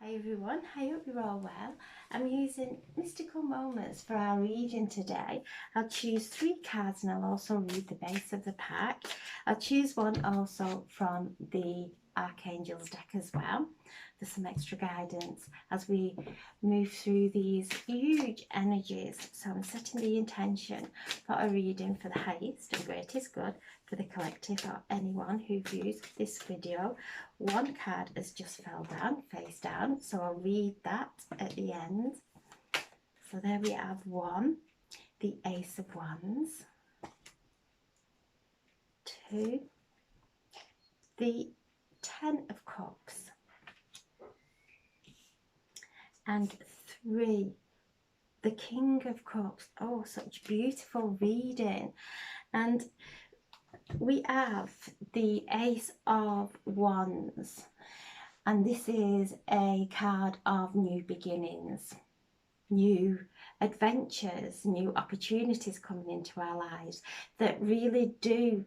Hi everyone, I hope you're all well. I'm using mystical moments for our reading today. I'll choose 3 cards and I'll also read the base of the pack. I'll choose one also from the Archangel's deck as well. There's some extra guidance as we move through these huge energies. So I'm setting the intention for a reading for the highest and greatest good for the collective or anyone who views this video. One card has just fell down, face down, so I'll read that at the end. So there we have one, the Ace of Wands, 2, the 10 of Cups, and 3, the King of Cups. Oh, such beautiful reading. And we have the Ace of Wands, and this is a card of new beginnings, new adventures, new opportunities coming into our lives that really do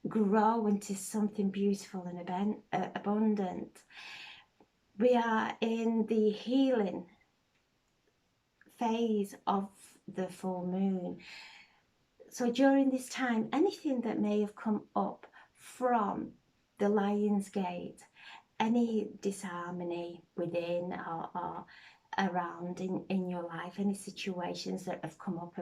grow into something beautiful and abundant. We are in the healing phase of the full moon. So during this time, anything that may have come up from the Lion's Gate, any disharmony within or around in your life, any situations that have come up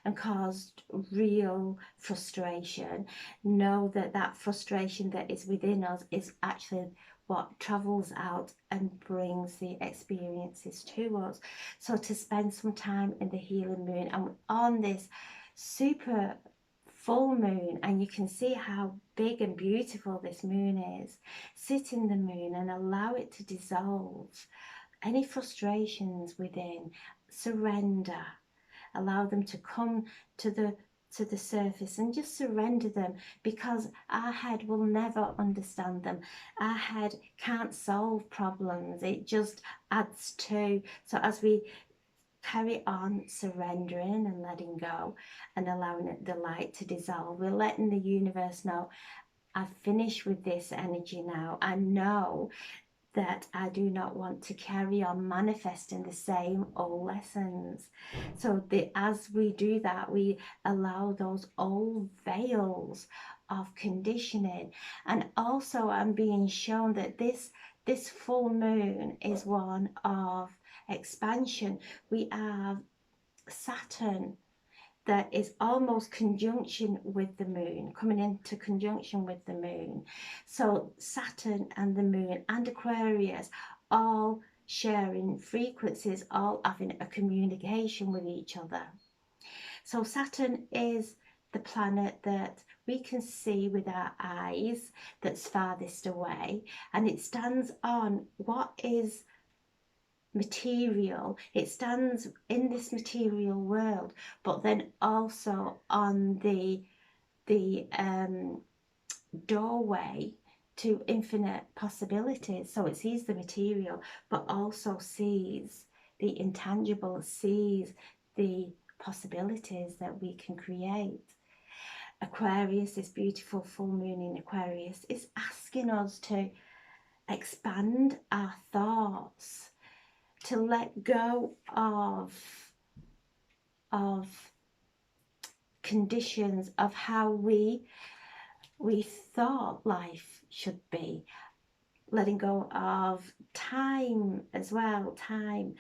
and caused real frustration, know that that frustration that is within us is actually what travels out and brings the experiences to us. So to spend some time in the healing moon and on this super full moon, and you can see how big and beautiful this moon is, sit in the moon and allow it to dissolve any frustrations within, surrender, allow them to come to the surface and just surrender them, because our head will never understand them. Our head can't solve problems, it just adds to. So as we carry on surrendering and letting go and allowing the light to dissolve, we're letting the universe know, I've finished with this energy now. I know that I do not want to carry on manifesting the same old lessons. So as we do that, we allow those old veils of conditioning. And also I'm being shown that this full moon is one of expansion. We have Saturn that is almost conjunction with the moon, coming into conjunction with the moon. So Saturn and the moon and Aquarius all sharing frequencies, all having a communication with each other. So Saturn is the planet that we can see with our eyes, that's farthest away, and it stands on what is material. It stands in this material world, but then also on the doorway to infinite possibilities. So it sees the material, but also sees the intangible, sees the possibilities that we can create. Aquarius, this beautiful full moon in Aquarius, is asking us to expand our thoughts, to let go of conditions of how we thought life should be, letting go of time as well, time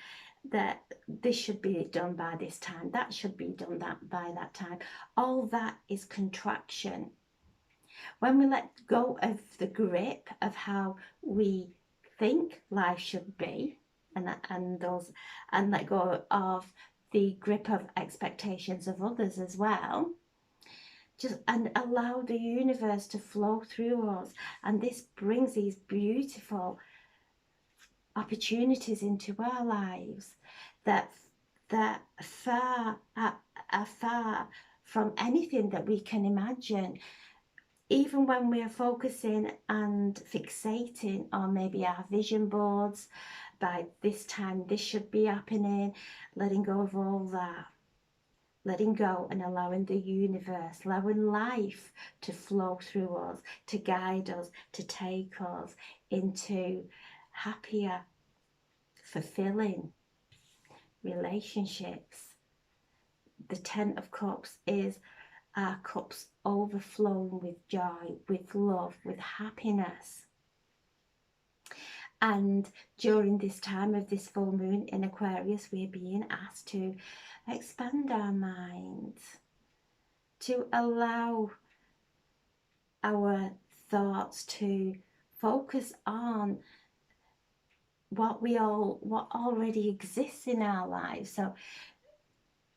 that this should be done by this time, that should be done by that time. All that is contraction. When we let go of the grip of how we think life should be, and let go of the grip of expectations of others as well, just and allow the universe to flow through us, and this brings these beautiful opportunities into our lives that are far from anything that we can imagine. Even when we are focusing and fixating on maybe our vision boards, by this time this should be happening, letting go of all that, letting go and allowing the universe, allowing life to flow through us, to guide us, to take us into happier fulfilling relationships. The Ten of Cups is our cups overflowing with joy, with love, with happiness. And during this time of this full moon in Aquarius, we're being asked to expand our minds, to allow our thoughts to focus on what already exists in our lives. So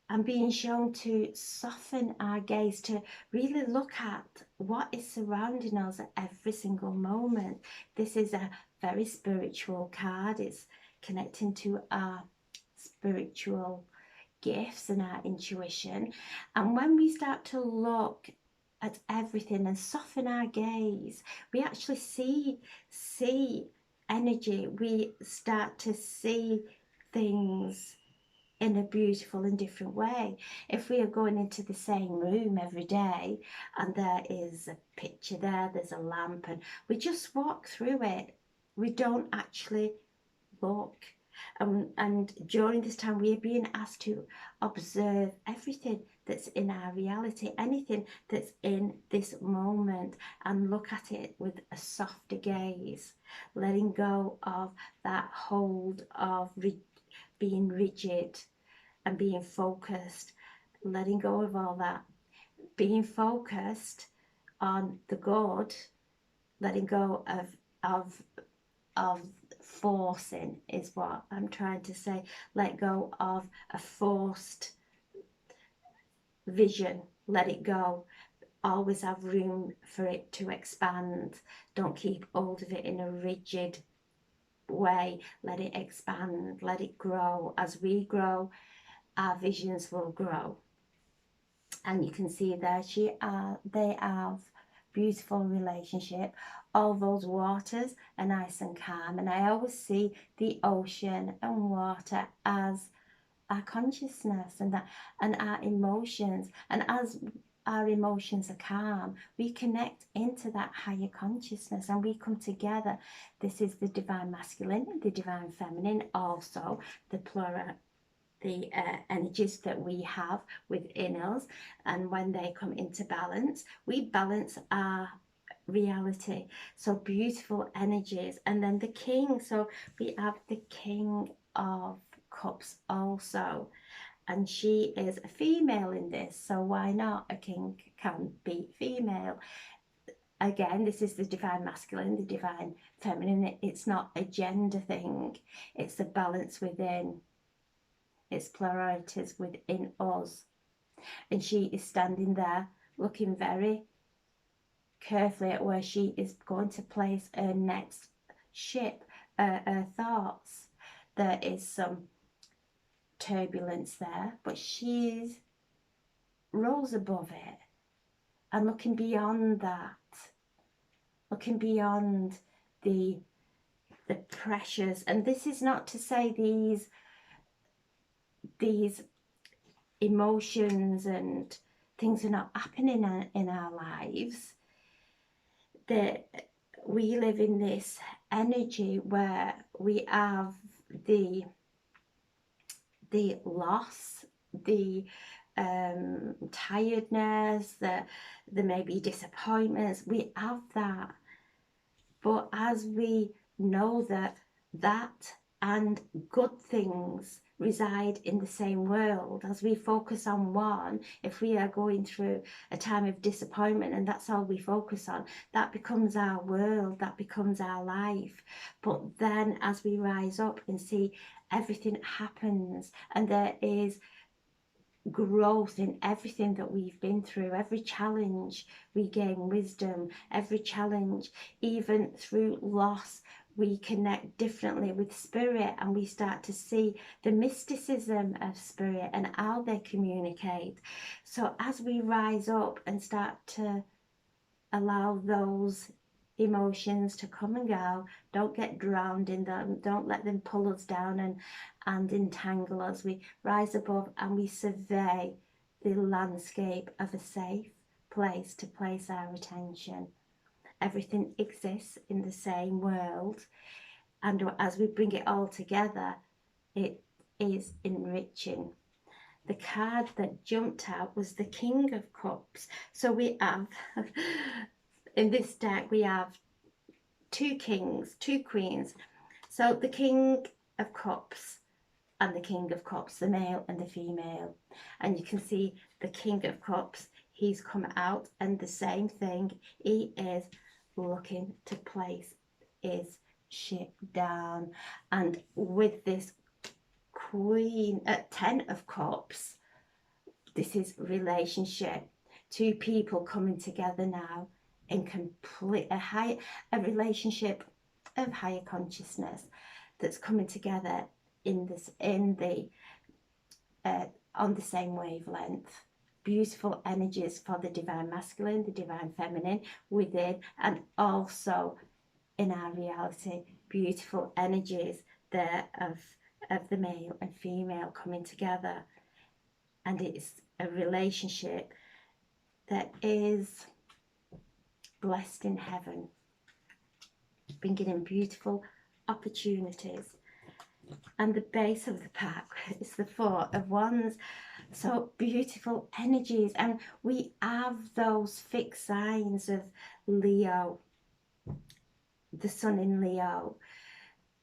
I'm being shown to soften our gaze, to really look at what is surrounding us at every single moment. This is a very spiritual card. It's connecting to our spiritual gifts and our intuition. And when we start to look at everything and soften our gaze, we actually see energy. We start to see things in a beautiful and different way. If we are going into the same room every day and there is a picture there, there's a lamp, and we just walk through it, we don't actually look. And during this time, we are being asked to observe everything that's in our reality, anything that's in this moment, and look at it with a softer gaze, letting go of that hold of being rigid and being focused, letting go of all that, being focused on the good, letting go of forcing is what I'm trying to say. Let go of a forced vision, let it go. Always have room for it to expand. Don't keep hold of it in a rigid way. Let it expand, let it grow. As we grow, our visions will grow. And you can see there they have beautiful relationship. All those waters are nice and calm, and I always see the ocean and water as our consciousness and our emotions. And as our emotions are calm, we connect into that higher consciousness and we come together. This is the divine masculine, the divine feminine, also the plural, the energies that we have within us. And when they come into balance, we balance our reality. So beautiful energies. And then the king, so we have the King of Cups also, and she is a female in this, so why not? A king can be female. Again, this is the divine masculine, the divine feminine. It's not a gender thing, it's the balance within, it's pluralities within us. And she is standing there looking very carefully at where she is going to place her next ship, her thoughts. There is some turbulence there, but she rose above it and looking beyond that, looking beyond the pressures. And this is not to say these emotions and things are not happening in our lives, that we live in this energy where we have the loss, the tiredness, there may be disappointments, we have that. But as we know that and good things reside in the same world, as we focus on one, if we are going through a time of disappointment and that's all we focus on, that becomes our world, that becomes our life. But then as we rise up and see everything happens and there is growth in everything that we've been through, every challenge we gain wisdom, every challenge, even through loss, we connect differently with spirit and we start to see the mysticism of spirit and how they communicate. So as we rise up and start to allow those emotions to come and go, don't get drowned in them, don't let them pull us down and entangle us. We rise above and we survey the landscape of a safe place to place our attention. Everything exists in the same world, and as we bring it all together, It is enriching. The card that jumped out was the King of Cups. So we have, in this deck, we have 2 kings, 2 queens. So the King of Cups and the King of Cups, the male and the female. And you can see the King of Cups, he's come out, and the same thing, he is looking to place his ship down. And with this Queen at 10 of Cups, this is relationship. 2 people coming together now in a relationship of higher consciousness that's coming together in the on the same wavelength. Beautiful energies for the divine masculine, the divine feminine within, and also in our reality, beautiful energies there of the male and female coming together. And it's a relationship that is blessed in heaven, bringing in beautiful opportunities. And the base of the pack is the 4 of Wands. So beautiful energies. And we have those fixed signs of Leo, the sun in Leo,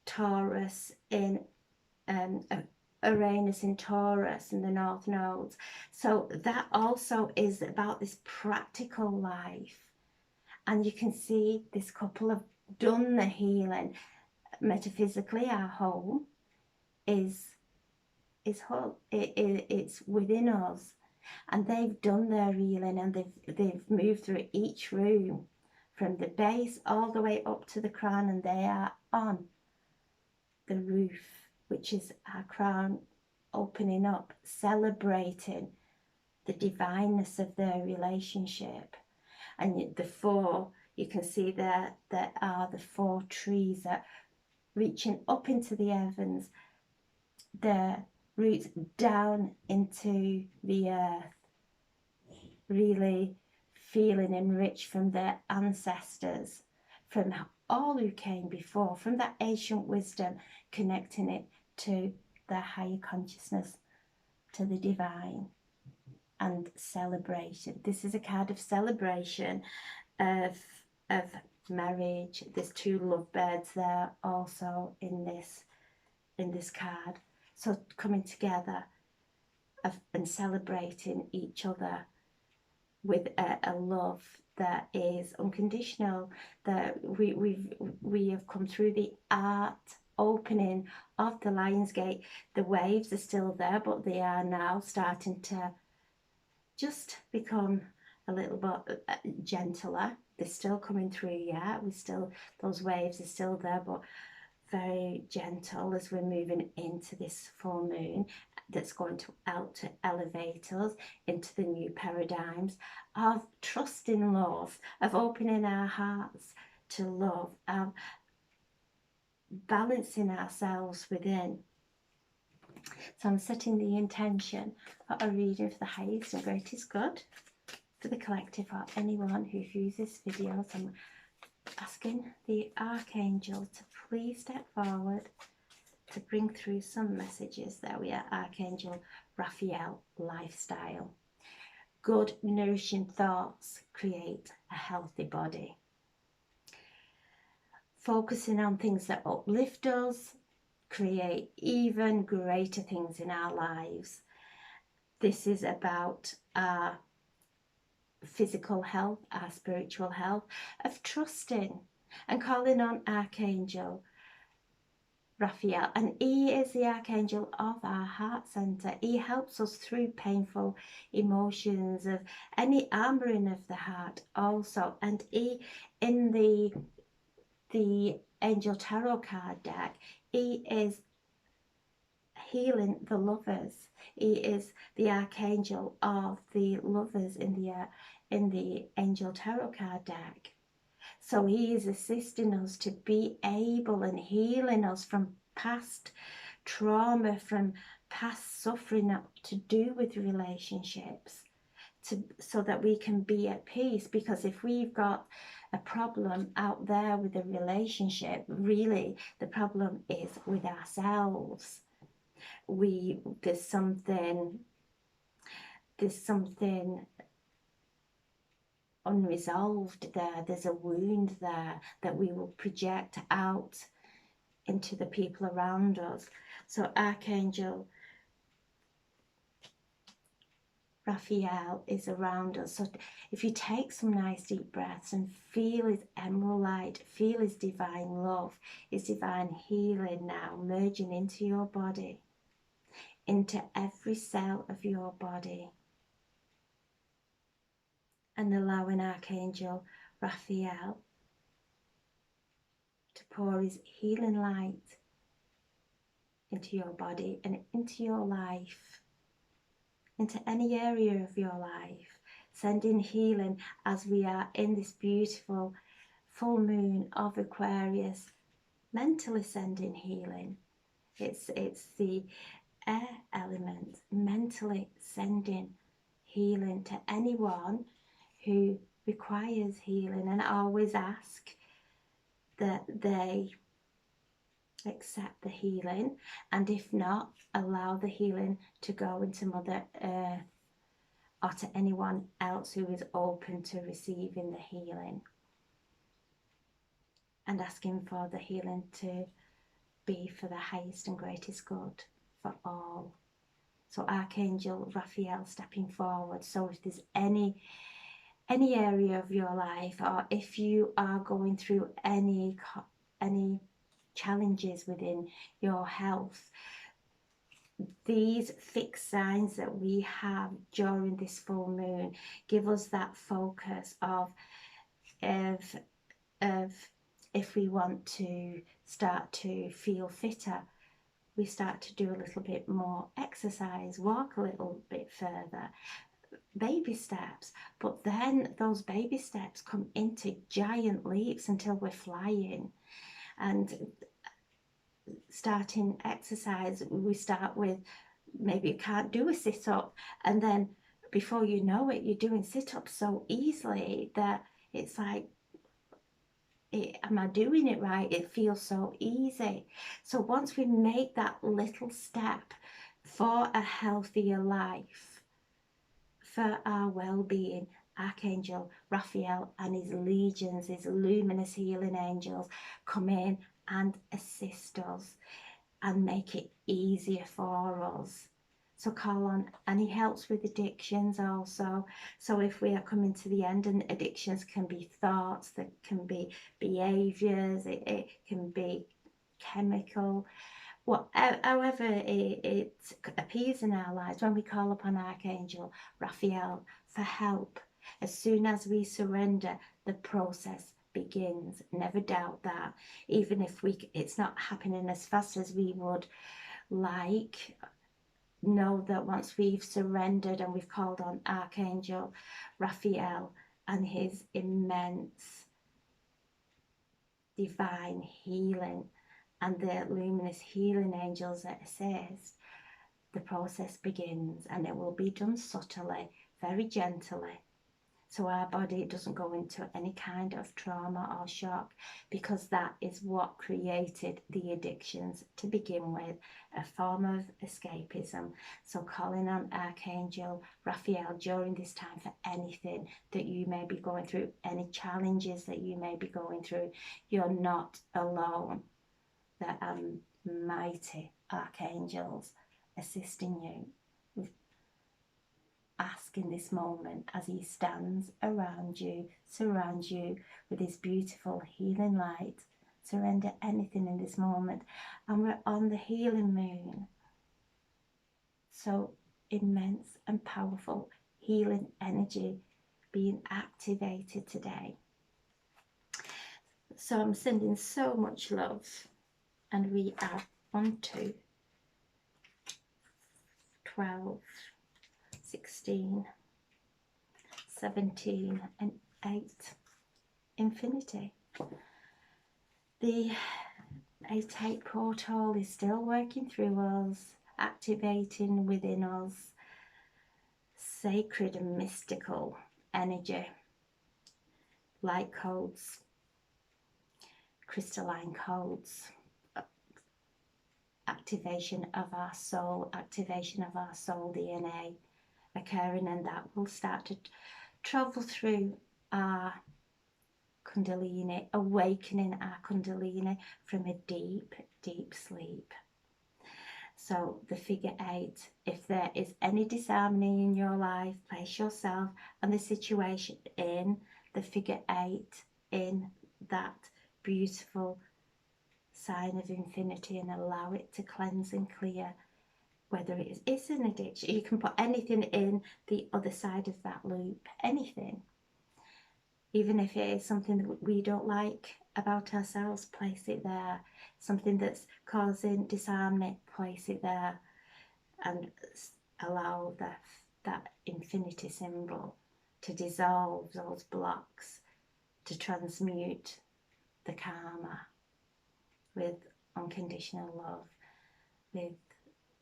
Taurus in Uranus in Taurus and the North Nodes. So that also is about this practical life. And you can see this couple have done the healing. Metaphysically, our home is whole. It's within us. And they've done their healing, and they've moved through each room from the base all the way up to the crown, and they are on the roof, which is our crown opening up, celebrating the divineness of their relationship. And the 4, you can see there are the 4 trees that reaching up into the heavens, their roots down into the earth, really feeling enriched from their ancestors, from all who came before, from that ancient wisdom, connecting it to their higher consciousness, to the divine, and celebration. This is a card of celebration, of marriage. There's 2 lovebirds there also in this card. So coming together and celebrating each other with a love that is unconditional, that we have come through the art opening of the Lion's Gate. The waves are still there, but they are now starting to just become a little bit gentler. They're still coming through, yeah, those waves are still there, but very gentle as we're moving into this full moon that's going to help to elevate us into the new paradigms of trusting love, of opening our hearts to love, of balancing ourselves within. So I'm setting the intention for a reading for the highest and greatest good for the collective, or anyone who views this video. So I'm asking the Archangel to please step forward to bring through some messages. There we are, Archangel Raphael, lifestyle. Good, nourishing thoughts create a healthy body. Focusing on things that uplift us create even greater things in our lives. This is about our physical health, our spiritual health, of trusting and calling on Archangel Raphael. And he is the Archangel of our heart center. He helps us through painful emotions, of any armoring of the heart also. And he, in the Angel Tarot card deck, he is healing the lovers. He is the Archangel of the lovers in the Angel Tarot card deck. So he is assisting us to be able and healing us from past trauma, from past suffering to do with relationships, so that we can be at peace. Because if we've got a problem out there with a relationship, really the problem is with ourselves. There's something unresolved there. There's a wound there that we will project out into the people around us. So Archangel Raphael is around us. So if you take some nice deep breaths and feel his emerald light, feel his divine love, his divine healing now merging into your body, into every cell of your body, and allowing Archangel Raphael to pour his healing light into your body and into your life, into any area of your life, sending healing as we are in this beautiful full moon of Aquarius, mentally sending healing. It's the air element, mentally sending healing to anyone who requires healing, and I always ask that they accept the healing, and if not, allow the healing to go into Mother Earth or to anyone else who is open to receiving the healing, and asking for the healing to be for the highest and greatest good for all. So Archangel Raphael stepping forward. So if there's any area of your life, or if you are going through any challenges within your health, these fixed signs that we have during this full moon give us that focus of if we want to start to feel fitter, we start to do a little bit more exercise, walk a little bit further, baby steps. But then those baby steps come into giant leaps until we're flying. And starting exercise, we start with, maybe you can't do a sit-up, and then before you know it, you're doing sit-ups so easily that it's like, am I doing it right? It feels so easy. So once we make that little step for a healthier life, for our well-being, Archangel Raphael and his legions, his luminous healing angels, come in and assist us and make it easier for us. So call on, and he helps with addictions also. So if we are coming to the end, and addictions can be thoughts, that can be behaviours, it can be chemical, however it appears in our lives, when we call upon Archangel Raphael for help, as soon as we surrender, the process begins. Never doubt that. Even if it's not happening as fast as we would like, know that once we've surrendered and we've called on Archangel Raphael and his immense divine healing and the luminous healing angels that assist, the process begins, and it will be done subtly, very gently, so our body doesn't go into any kind of trauma or shock, because that is what created the addictions to begin with, a form of escapism. So calling on Archangel Raphael during this time for anything that you may be going through, any challenges that you may be going through, you're not alone. There are mighty archangels assisting you. Ask in this moment, as he stands around you, surrounds you with his beautiful healing light. Surrender anything in this moment. And we're on the healing moon. So immense and powerful healing energy being activated today. So I'm sending so much love. And we are on to 12, 16, 17 and 8, infinity. The 8-8 portal is still working through us, activating within us sacred and mystical energy, light codes, crystalline codes, activation of our soul, activation of our soul DNA occurring, and that will start to travel through our Kundalini, awakening our Kundalini from a deep, deep sleep. So the figure 8, if there is any disharmony in your life, place yourself and the situation in the figure 8, in that beautiful sign of infinity, and allow it to cleanse and clear. Whether it's an addiction, you can put anything in the other side of that loop, anything. Even if it is something that we don't like about ourselves, place it there. Something that's causing disharmony, place it there, and allow that infinity symbol to dissolve those blocks, to transmute the karma with unconditional love, with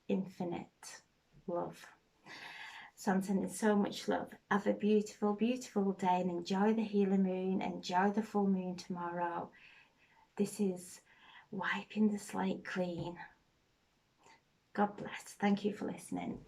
infinite love. So I'm sending so much love. Have a beautiful, beautiful day, and enjoy the healing moon. Enjoy the full moon tomorrow. This is wiping the slate clean. God bless. Thank you for listening.